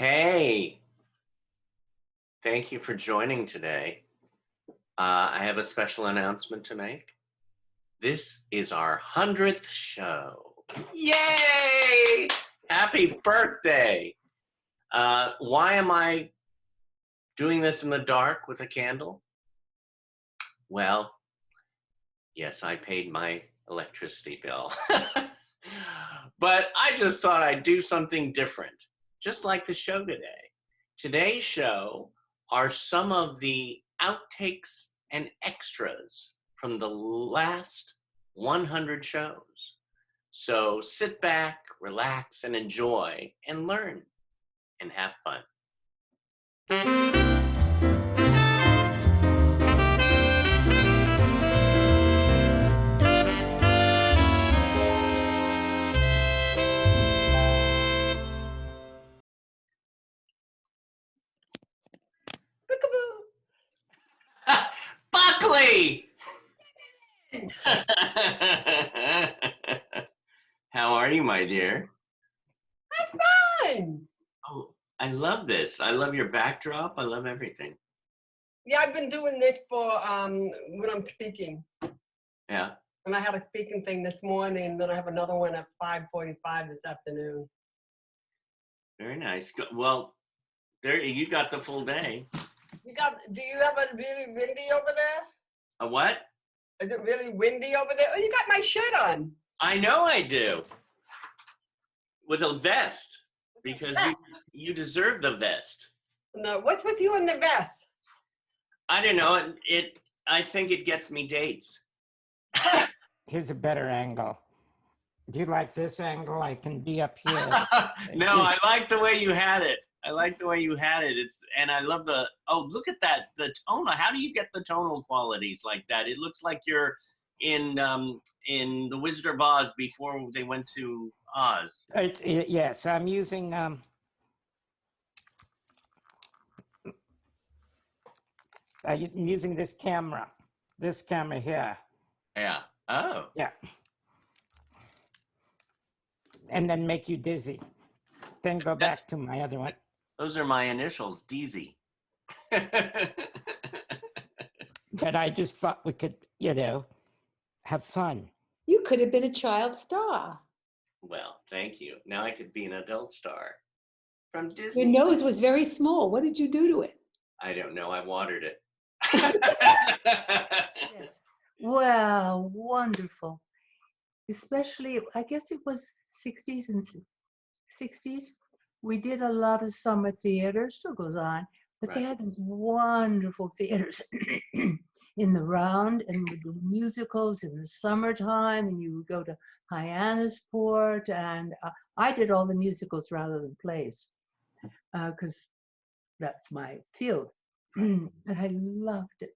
Hey, thank you for joining today. I have a special announcement to make. This is our 100th show. Yay! Happy birthday! Why am I doing this in the dark with a candle? Well, yes, I paid my electricity bill. But I just thought I'd do something different, just like the show today. Today's show are some of the outtakes and extras from the last 100 shows. So sit back, relax, and enjoy, and learn, and have fun. Buckley! How are you, my dear? I'm fine. Oh, I love this. I love your backdrop. I love everything. Yeah, I've been doing this for when I'm speaking. Yeah. And I had a speaking thing this morning, then I have another one at 5:45 this afternoon. Very nice. Well, there you got the full day. Do you have a really windy over there? A what? Is it really windy over there? Oh, you got my shirt on. I know I do. With a vest, because you deserve the vest. No, what's with you in the vest? I don't know. I think it gets me dates. Here's a better angle. Do you like this angle? I can be up here. No, I like the way you had it. I like the way you had it. And I love oh, look at that, the tonal. How do you get the tonal qualities like that? It looks like you're in The Wizard of Oz before they went to Oz. Yes, I'm using this camera here. Yeah. Oh. Yeah. And then make you dizzy. Then go back to my other one. Those are my initials, DZ. But I just thought we could, have fun. You could have been a child star. Well, thank you. Now I could be an adult star from Disney. Your nose was very small. What did you do to it? I don't know. I watered it. Yes. Well, wonderful. Especially, I guess it was 60s and 60s. We did a lot of summer theater, still goes on, but they had these wonderful theaters in the round, and we do musicals in the summertime, and you would go to Hyannisport, and I did all the musicals rather than plays, because that's my field. And I loved it,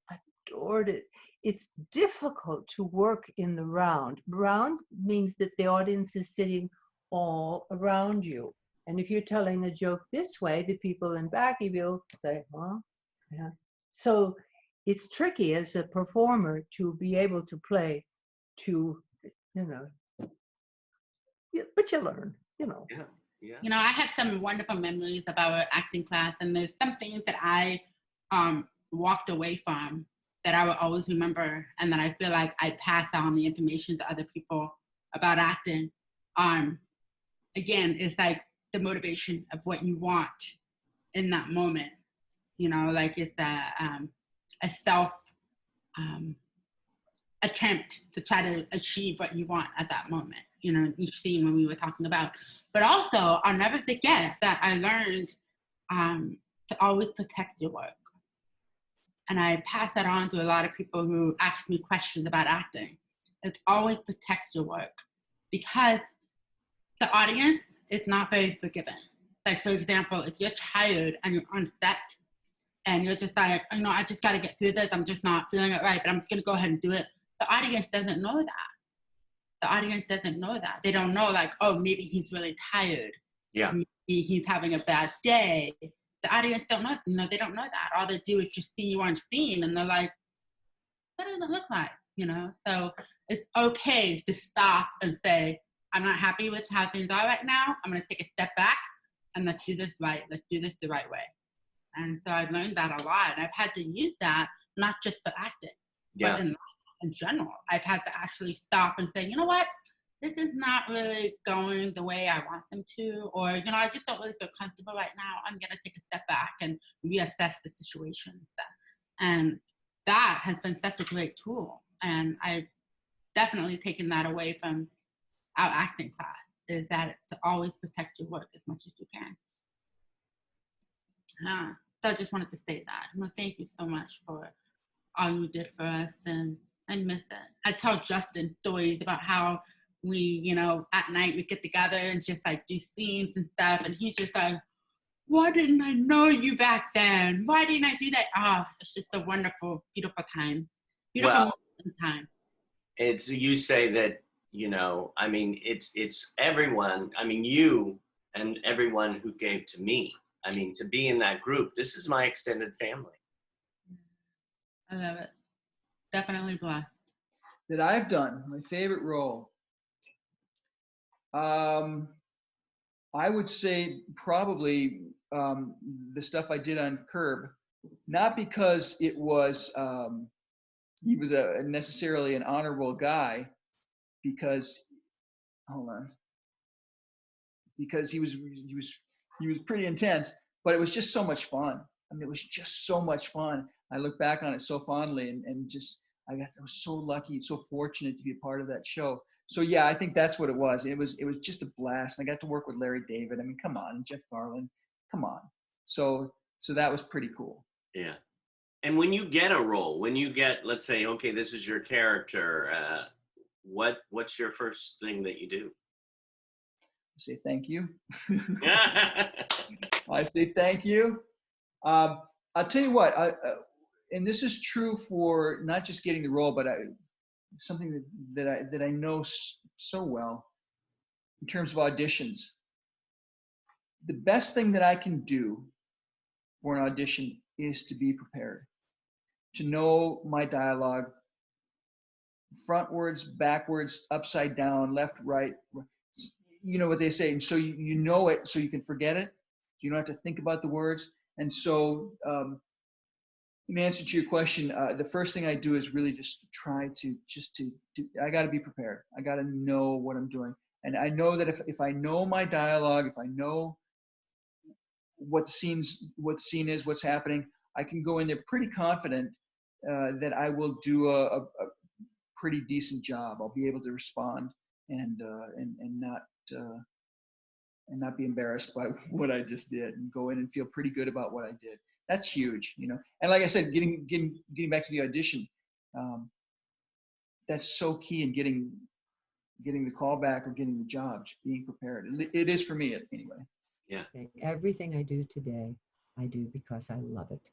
adored it. It's difficult to work in the round. Round means that the audience is sitting all around you. And if you're telling a joke this way, the people in back of you say, huh? Yeah. So it's tricky as a performer to be able to play to, but you learn, Yeah. I had some wonderful memories about our acting class, and there's some things that I walked away from that I will always remember, and that I feel like I pass on the information to other people about acting. Again, it's like the motivation of what you want in that moment. Like it's a self attempt to try to achieve what you want at that moment, in each scene when we were talking about. But also, I'll never forget that I learned to always protect your work. And I pass that on to a lot of people who ask me questions about acting. It's always protect your work, because the audience is not very forgiving. Like, for example, if you're tired and you're on set and you're just like, I just gotta get through this, I'm just not feeling it right, but I'm just gonna go ahead and do it. The audience doesn't know that. The audience doesn't know that. They don't know, like, oh, maybe he's really tired. Yeah. Maybe he's having a bad day. The audience don't know, they don't know that. All they do is just see you on scene, and they're like, what does it look like, So it's okay to stop and say, I'm not happy with how things are right now. I'm gonna take a step back and let's do this right. Let's do this the right way. And so I've learned that a lot. And I've had to use that not just for acting, but in general. I've had to actually stop and say, you know what? This is not really going the way I want them to, or, you know, I just don't really feel comfortable right now. I'm going to take a step back and reassess the situation. And that has been such a great tool. And I've definitely taken that away from our acting class, is that to always protect your work as much as you can. So I just wanted to say that. Well, thank you so much for all you did for us, and I miss it. I tell Justin stories about how we, you know, at night we get together and just like do scenes and stuff, and he's just like, why didn't I know you back then? Why didn't I do that? It's just a wonderful, beautiful time. Beautiful time. It's, you say that, you know, I mean, it's everyone, I mean, you and everyone who gave to me. I mean, to be in that group, this is my extended family. I love it. Definitely blessed. That I've done, my favorite role. I would say probably the stuff I did on Curb, not because it was he was necessarily an honorable guy, because because he was pretty intense, but it was just so much fun. I mean, it was just so much fun. I look back on it so fondly, and just I was so lucky, so fortunate to be a part of that show. So yeah, I think that's what it was. It was just a blast. And I got to work with Larry David. I mean, come on, Jeff Garland, come on. So that was pretty cool. Yeah. And when you get a role, when you get, let's say, okay, this is your character, what's your first thing that you do? I say thank you. I say thank you. I'll tell you what, and this is true for not just getting the role, but something that I know so well in terms of auditions. The best thing that I can do for an audition is to be prepared, to know my dialogue, frontwards, backwards, upside down, left, right. You know what they say, and so you know it, so you can forget it. You don't have to think about the words. And so, in answer to your question, the first thing I do is really just try to do. I got to be prepared. I got to know what I'm doing, and I know that if I know my dialogue, if I know what the scene is, what's happening, I can go in there pretty confident that I will do a pretty decent job. I'll be able to respond and not be embarrassed by what I just did, and go in and feel pretty good about what I did. That's huge, you know. And like I said, getting back to the audition, that's so key in getting the call back or getting the job, just being prepared. It is for me anyway. Yeah. Everything I do today, I do because I love it.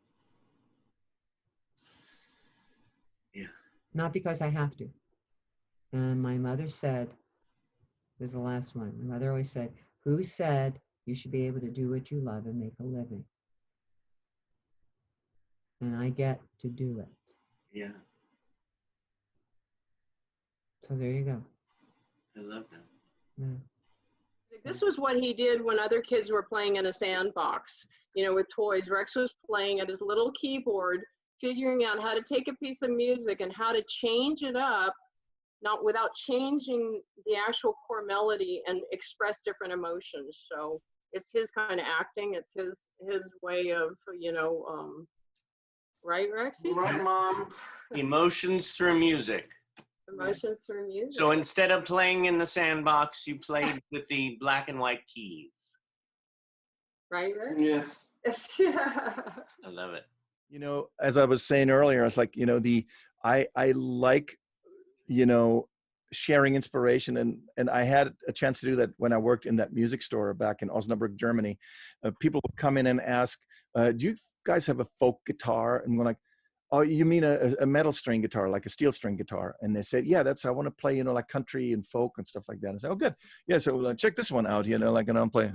Yeah. Not because I have to. And my mother said, this is the last one. My mother always said, who said you should be able to do what you love and make a living? And I get to do it. Yeah. So there you go. I love that. Yeah. This was what he did when other kids were playing in a sandbox, you know, with toys. Rex was playing at his little keyboard, figuring out how to take a piece of music and how to change it up, not without changing the actual core melody, and express different emotions. So it's his kind of acting. It's his way of, you know, right, Rexy? Right, Mom. Emotions through music. Emotions through music. So instead of playing in the sandbox, you played with the black and white keys. Right, Rex? Yes. I love it. You know, as I was saying earlier, it's like, you know, I like, you know, sharing inspiration, and I had a chance to do that when I worked in that music store back in Osnabrück, Germany. People would come in and ask, do you guys have a folk guitar? And we're like, oh, you mean a metal string guitar, like a steel string guitar? And they said, yeah, I want to play, you know, like country and folk and stuff like that. I said, oh, good. Yeah, so check this one out, you know, like, and I'm playing.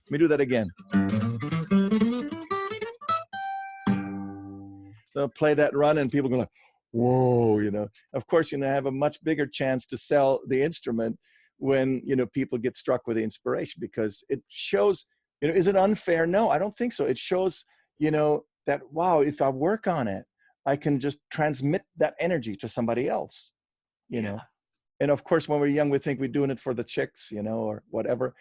Let me do that again. So play that run, and people go like, whoa, of course, I have a much bigger chance to sell the instrument when, people get struck with the inspiration, because it shows, is it unfair? No, I don't think so. It shows, that, wow, if I work on it, I can just transmit that energy to somebody else, Yeah. And of course, when we're young, we think we're doing it for the chicks, or whatever.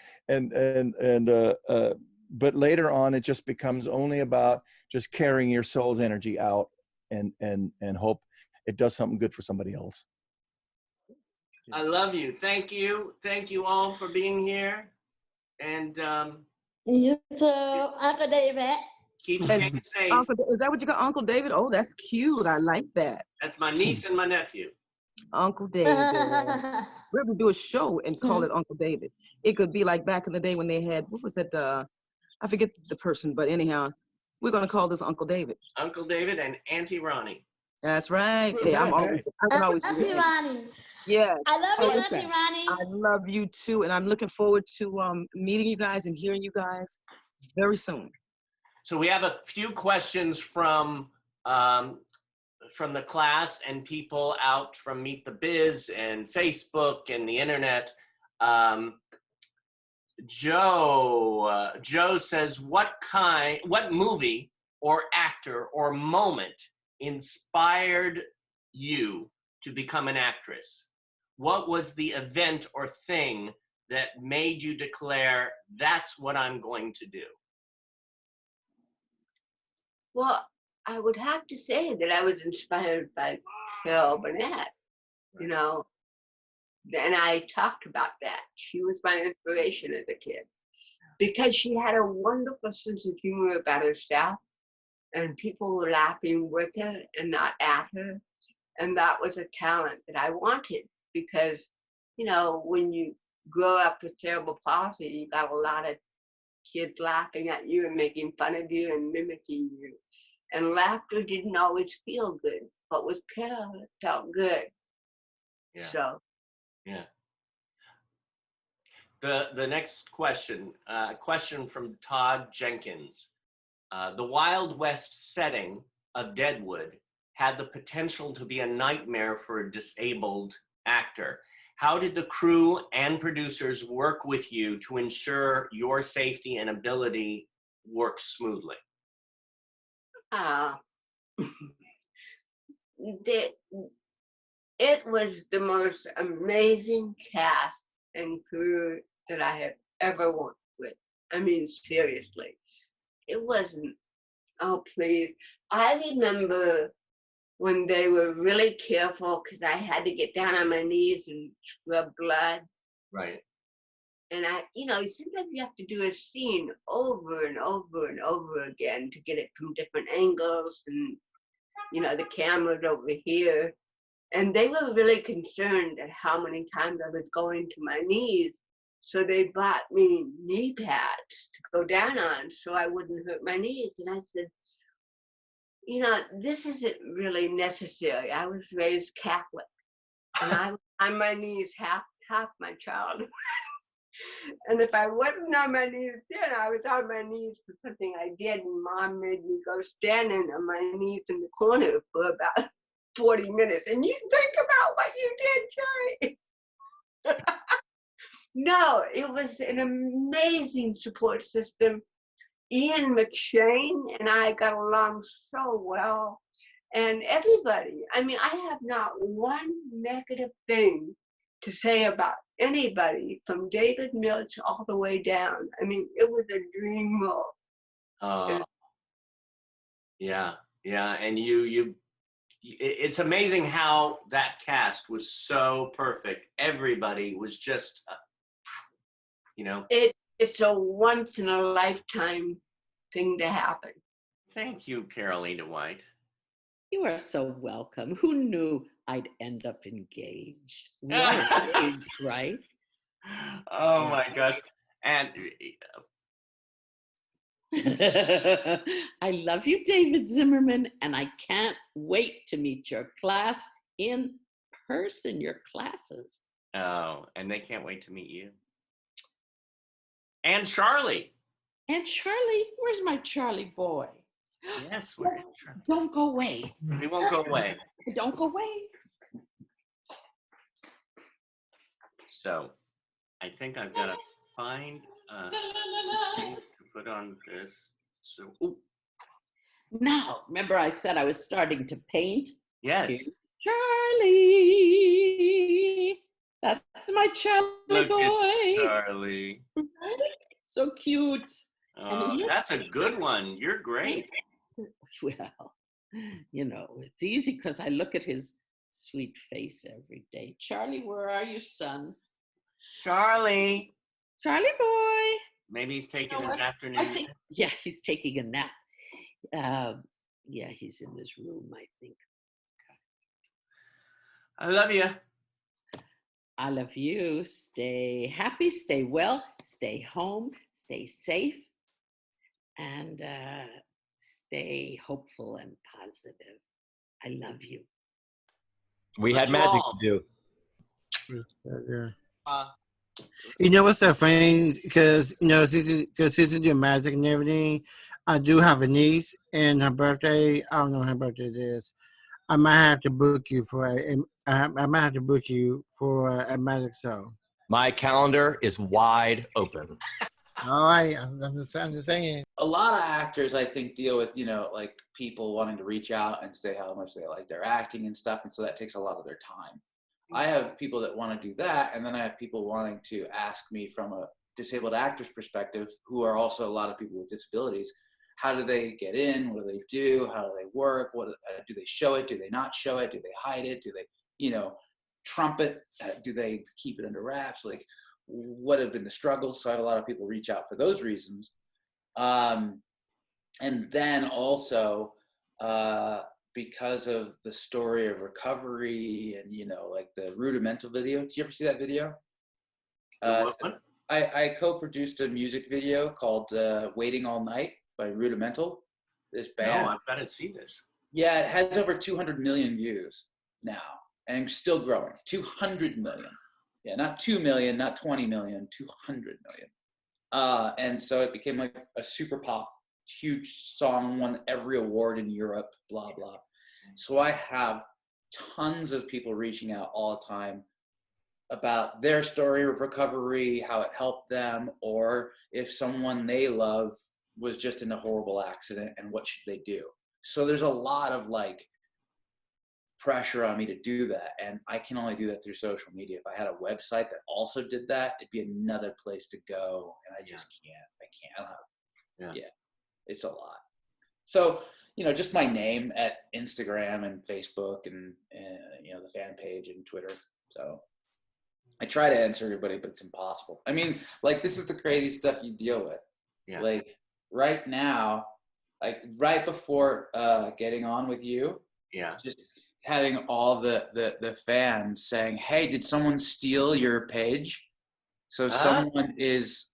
But later on, it just becomes only about just carrying your soul's energy out and hope it does something good for somebody else. I love you. Thank you. Thank you all for being here. And You too, Uncle David. keep staying safe. Uncle, is that what you got, Uncle David? Oh, that's cute. I like that. That's my niece and my nephew. Uncle David. We're going to do a show and call it Uncle David. It could be like back in the day when they had, what was that? I forget the person, but anyhow, we're going to call this Uncle David. Uncle David and Auntie Ronnie. That's right. Hey, I can always Auntie Ronnie. Yeah. I love So you, listen, Auntie Ronnie. I love you too, and I'm looking forward to meeting you guys and hearing you guys very soon. So we have a few questions from the class and people out from Meet the Biz and Facebook and the internet. Joe says, what movie or actor or moment inspired you to become an actress? What was the event or thing that made you declare, that's what I'm going to do? Well, I would have to say that I was inspired by Carol Burnett, and I talked about that. She was my inspiration as a kid because she had a wonderful sense of humor about herself, and people were laughing with her and not at her. And that was a talent that I wanted because, when you grow up with cerebral palsy, you got a lot of kids laughing at you and making fun of you and mimicking you. And laughter didn't always feel good, but with Carol, it felt good. Yeah. So. Yeah. The next question, question from Todd Jenkins. The Wild West setting of Deadwood had the potential to be a nightmare for a disabled actor. How did the crew and producers work with you to ensure your safety and ability work smoothly? It was the most amazing cast and crew that I have ever worked with. I mean, seriously. It wasn't, oh, please. I remember when they were really careful because I had to get down on my knees and scrub blood. Right. And sometimes you have to do a scene over and over and over again to get it from different angles and, the camera's over here. And they were really concerned at how many times I was going to my knees. So they bought me knee pads to go down on so I wouldn't hurt my knees. And I said, this isn't really necessary. I was raised Catholic and I was on my knees half my childhood. And if I wasn't on my knees then, I was on my knees for something I did, and Mom made me go standing on my knees in the corner for about 40 minutes. And you think about what you did, Jerry. No, it was an amazing support system. Ian McShane and I got along so well. And everybody, I mean, I have not one negative thing to say about anybody from David Milch all the way down. I mean, it was a dream role. Yeah. And it's amazing how that cast was so perfect. Everybody was just, It's a once in a lifetime thing to happen. Thank you, Carolina White. You are so welcome. Who knew I'd end up engaged? We are engaged, right? Oh my gosh. And I love you, David Zimmerman, and I can't wait to meet your class in person, your classes. Oh, and they can't wait to meet you. And Charlie. And Charlie, where's my Charlie boy? Yes, we're Don't go away. We won't go away. Don't go away. So, I think I've got to find thing to put on this. So, ooh, Now, remember I said I was starting to paint? yes. Here's Charlie. That's my Charlie Look boy. at Charlie. So cute. That's a good one. You're great. Well, you know, it's easy because I look at his sweet face every day. Charlie, where are you, son? Charlie. Charlie boy. Maybe he's taking his what? afternoon. I think, yeah, he's taking a nap. Yeah, he's in this room, I think. I love you. I love you. Stay happy, stay well, stay home, stay safe, and stay hopeful and positive. I love you. We had magic to do. You know what's so funny? Because since you do magic and everything, I do have a niece, and her birthday. I don't know when her birthday is. I might have to book you for a magic show. My calendar is wide open. All right, I'm just saying. A lot of actors, I think, deal with, like people wanting to reach out and say how much they like their acting and stuff. And so that takes a lot of their time. I have people that want to do that. And then I have people wanting to ask me from a disabled actor's perspective, who are also a lot of people with disabilities. How do they get in? What do they do? How do they work? What do they show it? Do they not show it? Do they hide it? Do they, trumpet? Do they keep it under wraps? Like, what have been the struggles? So I have a lot of people reach out for those reasons. And then also because of the story of recovery and, like the rudimental video. Did you ever see that video? I co-produced a music video called Waiting All Night by Rudimental, this band. No, I've got to see this. Yeah, it has over 200 million views now and still growing. 200 million. Yeah, not 2 million, not 20 million, 200 million. And so it became like a super pop, huge song, won every award in Europe, blah, blah. So I have tons of people reaching out all the time about their story of recovery, how it helped them, or if someone they love was just in a horrible accident and what should they do. So there's a lot of like pressure on me to do that, and I can only do that through social media. If I had a website that also did that, it'd be another place to go, and I just can't. I don't have, yeah, it's a lot. So just my name at Instagram and Facebook and the fan page and Twitter. So I try to answer everybody, but it's impossible. I mean, like, this is the crazy stuff you deal with. Yeah. Like right now, like right before getting on with you, just having all the fans saying, "Hey, did someone steal your page?" So someone is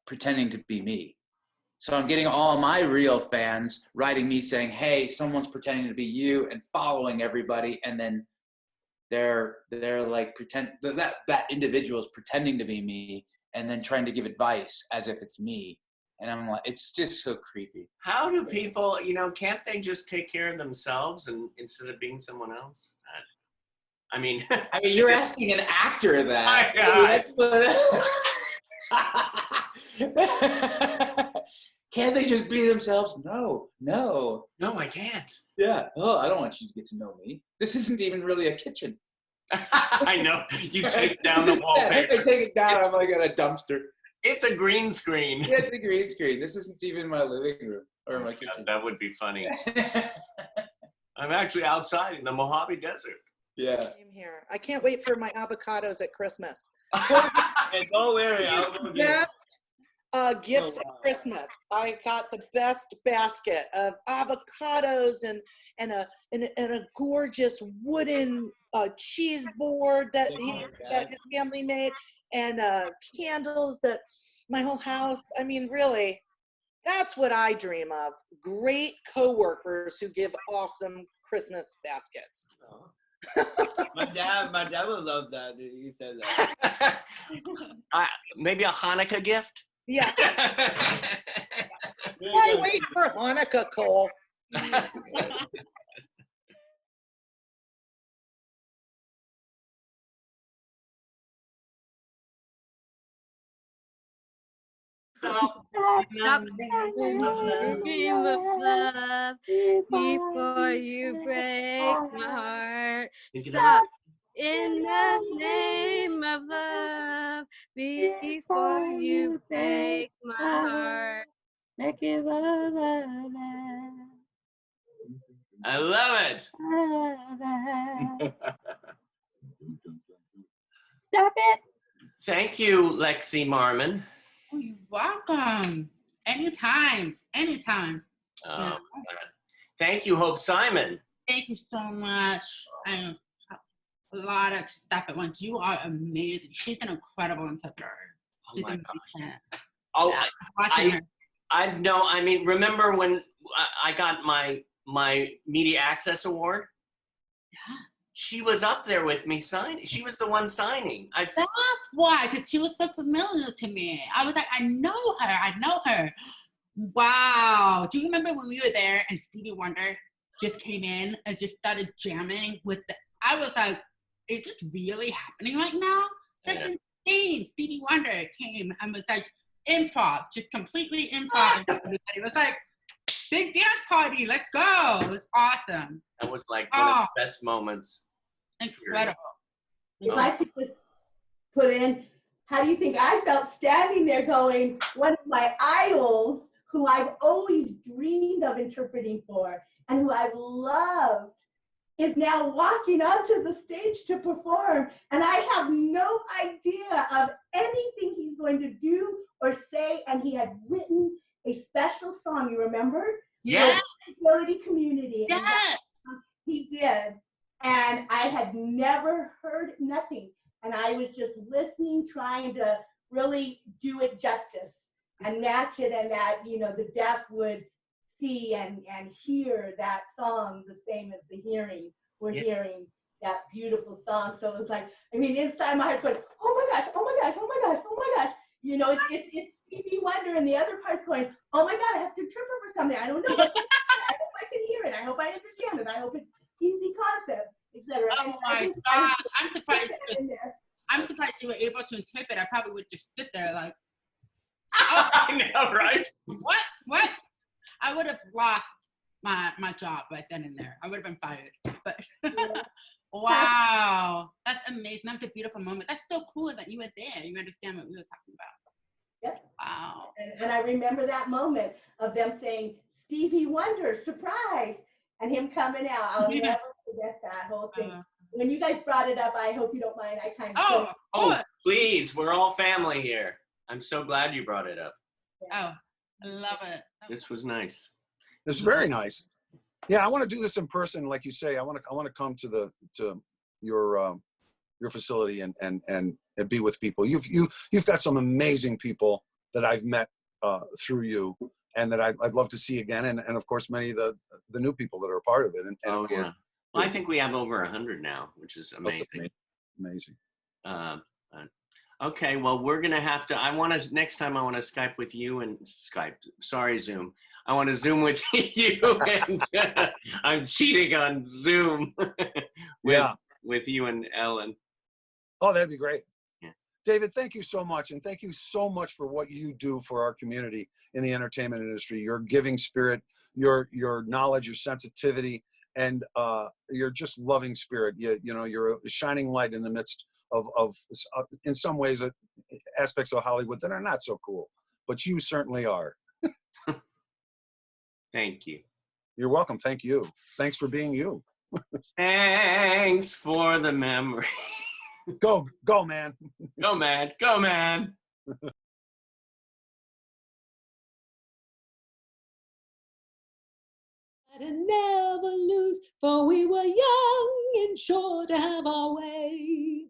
pretending to be me. So I'm getting all my real fans writing me saying, "Hey, someone's pretending to be you," and following everybody, and then they're like that individual is pretending to be me, and then trying to give advice as if it's me. And I'm like, it's just so creepy. How do people, can't they just take care of themselves and instead of being someone else? I mean, you're asking an actor that. Can't they just be themselves? No, I can't. Yeah. Oh, I don't want you to get to know me. This isn't even really a kitchen. I know. You take down the wallpaper. I take it down. I'm like at a dumpster. It's a green screen. Yeah, it's a green screen. This isn't even my living room or my kitchen. That would be funny. I'm actually outside in the Mojave Desert. Yeah. Same here. I can't wait for my avocados at Christmas. Don't worry. Best gifts at Christmas. I got the best basket of avocados and a gorgeous wooden cheese board that his family made, and candles that my whole house. I mean, really, that's what I dream of. Great coworkers who give awesome Christmas baskets. My dad would love that. He said that. Maybe a Hanukkah gift? Yeah. Why wait for Hanukkah, Cole? Stop dreaming of love before you break my heart. Stop in the name of love before you break my heart. Make it love. I love it. Stop it. Thank you, Lexi Marman. Oh, you're welcome. Anytime, anytime. Yeah. Thank you, Hope Simon. Thank you so much. And a lot of stuff at once. You are amazing. She's an incredible interpreter. She's my amazing. Oh, Yeah, watching her. I know. I mean, remember when I got my Media Access Award? Yeah. She was up there with me signing. She was the one signing. That's why, because she looks so familiar to me. I was like, I know her. I know her. Wow. Do you remember when we were there and Stevie Wonder just came in and just started jamming with the, I was like, is this really happening right now? That's insane. Stevie Wonder came and was like, improv, just completely improv. It was like, big dance party, let's go. It was awesome. That was like one of the best moments. Incredible. If I could just put in, how do you think I felt standing there going, one of my idols who I've always dreamed of interpreting for and who I've loved is now walking onto the stage to perform, and I have no idea of anything he's going to do or say, and he had written a special song, you remember? Yeah. For the disability community. Yeah. He did. And I had never heard nothing. And I was just listening, trying to really do it justice and match it, and that, you know, the deaf would see and hear that song the same as the hearing. We're hearing that beautiful song. So it was like, I mean, inside my heart going, oh my gosh, oh my gosh, oh my gosh, oh my gosh. You know, it's Stevie Wonder, and the other part's going, oh my God, I have to trip over something. I don't know what's going on. I hope I can hear it. I hope I understand it. I hope it's easy concept, etc. Oh my God, I'm surprised. I'm surprised you were able to interpret. I probably would just sit there like, oh. I know, right? What? I would have lost my job right then and there. I would have been fired. But wow, that's amazing. That's a beautiful moment. That's so cool that you were there. You understand what we were talking about. Yep. Wow. And I remember that moment of them saying, Stevie Wonder, surprise, and him coming out. I'll never forget that whole thing. When you guys brought it up, I hope you don't mind. I kind of Oh, please, we're all family here. I'm so glad you brought it up. Oh, I love it. This was nice. It's very nice. Yeah, I want to do this in person, like you say. I want to come to your facility and be with people. You've got some amazing people that I've met through you, and that I'd love to see again, and of course many of the new people that are a part of it. And Oh, of course, yeah. Well, I think we have over 100 now, which is amazing. Amazing. Okay, well, we're gonna have to. Next time I want to Skype with you and Zoom. I want to Zoom with you, and I'm cheating on Zoom with you and Ellen. Oh, that'd be great. Yeah. David, thank you so much, and thank you so much for what you do for our community in the entertainment industry. Your giving spirit, your knowledge, your sensitivity, and your just loving spirit. You know, you're a shining light in the midst of in some ways, aspects of Hollywood that are not so cool, but you certainly are. Thank you. You're welcome. Thank you. Thanks for being you. Thanks for the memory. Go, man. Go, man. Go, man. And never lose, for we were young and sure to have our way.